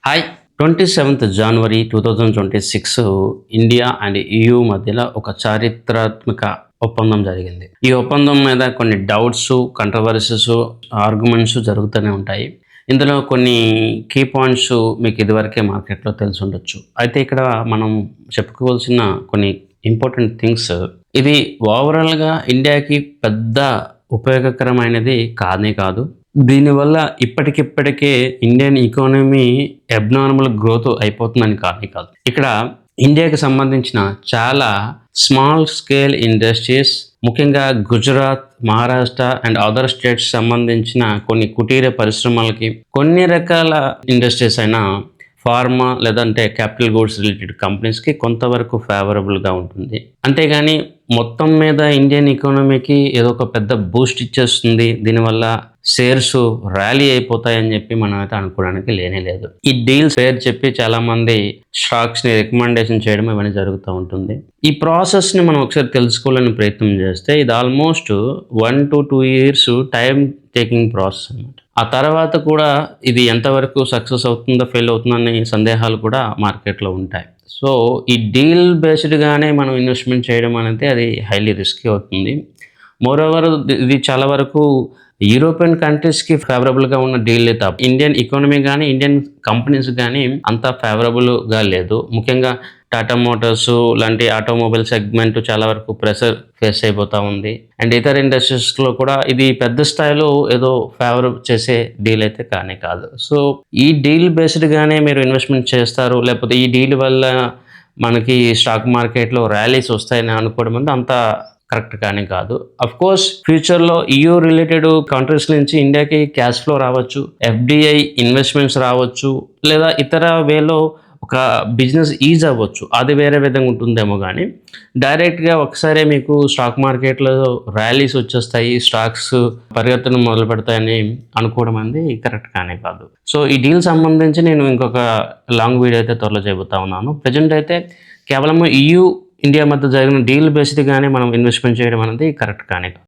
Hi 27th January 2026 India and EU మధ్యలో ఒక చారిత్రాత్మక ఒప్పందం జరిగింది. ఈ ఒప్పందం మీద కొన్ని డౌట్స్, కంట్రవర్సీస్, ఆర్గ్యుమెంట్స్ జరుగుతూనే ఉంటాయి. ఇందులో కొన్ని కీ పాయింట్స్ మీకు ఇదివరకే మార్కెట్లో తెలిసి ఉండొచ్చు. అయితే ఇక్కడ మనం చెప్పుకోవాల్సిన కొన్ని ఇంపార్టెంట్ థింగ్స్, ఇది ఓవరాల్గా ఇండియాకి పెద్ద ఉపయోగకరమైనది కానే కాదు. దీనివల్ల ఇప్పటికిప్పటికే ఇండియన్ ఎకానమీ అబ్నార్మల్ గ్రోత్ అయిపోతుందని కానీ కాదు. ఇక్కడ ఇండియాకి సంబంధించిన చాలా స్మాల్ స్కేల్ ఇండస్ట్రీస్, ముఖ్యంగా Gujarat, Maharashtra and other states సంబంధించిన కొన్ని కుటీర పరిశ్రమలకి, కొన్ని రకాల ఇండస్ట్రీస్ అయినా ఫార్మా లేదంటే క్యాపిటల్ గూడ్స్ రిలేటెడ్ కంపెనీస్కి కొంతవరకు ఫేవరబుల్గా ఉంటుంది. అంతేగాని మొత్తం మీద ఇండియన్ ఎకానమీకి ఏదో ఒక పెద్ద బూస్ట్ ఇచ్చేస్తుంది, దీనివల్ల షేర్స్ ర్యాలీ అయిపోతాయని చెప్పి మనం అయితే అనుకోవడానికి లేనే లేదు. ఈ డీల్స్ పేరు చెప్పి చాలామంది స్టాక్స్ని రికమెండేషన్ చేయడం ఇవన్నీ జరుగుతూ ఉంటుంది. ఈ ప్రాసెస్ని మనం ఒకసారి తెలుసుకోవాలని ప్రయత్నం చేస్తే ఇది almost 1 to 2 years time taking process అన్నమాట. ఆ తర్వాత కూడా ఇది ఎంతవరకు సక్సెస్ అవుతుందో ఫెయిల్ అవుతుందనే సందేహాలు కూడా మార్కెట్లో ఉంటాయి. సో ఈ డీల్ బేస్డ్గానే మనం ఇన్వెస్ట్మెంట్ చేయడం అనేది అది హైలీ రిస్కీ అవుతుంది. మోరోవర్ ఇది చాలా వరకు యూరోపియన్ కంట్రీస్కి ఫేవరబుల్గా ఉన్న డీల్ తప్ప ఇండియన్ ఎకానమీ కానీ ఇండియన్ కంపెనీస్ కానీ అంత ఫేవరబుల్గా లేదు. ముఖ్యంగా టాటా మోటార్స్ లాంటి ఆటోమొబైల్ సెగ్మెంట్ చాలా వరకు ప్రెషర్ ఫేస్ అయిపోతూ ఉంది. అండ్ ఇతర ఇండస్ట్రీస్లో కూడా ఇది పెద్ద స్థాయిలో ఏదో ఫేవర్ చేసే డీల్ అయితే కానే కాదు. సో ఈ డీల్ బేస్డ్గానే మీరు ఇన్వెస్ట్మెంట్ చేస్తారు, లేకపోతే ఈ డీల్ వల్ల మనకి స్టాక్ మార్కెట్లో ర్యాలీస్ వస్తాయని అనుకోవడం అంటే అంత కరెక్ట్ కానీ కాదు. అఫ్ కోర్స్ ఫ్యూచర్లో EU రిలేటెడ్ కంట్రీస్ నుంచి ఇండియాకి క్యాష్ ఫ్లో రావచ్చు, FDI ఇన్వెస్ట్మెంట్స్ రావచ్చు, లేదా ఇతర వేలో ఒక బిజినెస్ ఈజ్ అవ్వచ్చు, అది వేరే విధంగా ఉంటుందేమో. కానీ డైరెక్ట్గా ఒకసారి మీకు స్టాక్ మార్కెట్లో ర్యాలీస్ వచ్చేస్తాయి, స్టాక్స్ పరిగెత్తడం మొదలు పెడతాయని అనుకోవడం అనేది కరెక్ట్ కానే కాదు. సో ఈ డీల్ సంబంధించి నేను ఇంకొక లాంగ్ వీడియో అయితే త్వరలో చేయబోతా ఉన్నాను. ప్రజెంట్ అయితే కేవలం EU ఇండియా మధ్య జరిగిన డీల్ బేస్డ్గానే మనం ఇన్వెస్ట్మెంట్ చేయడం అనేది కరెక్ట్ కానీ కాదు.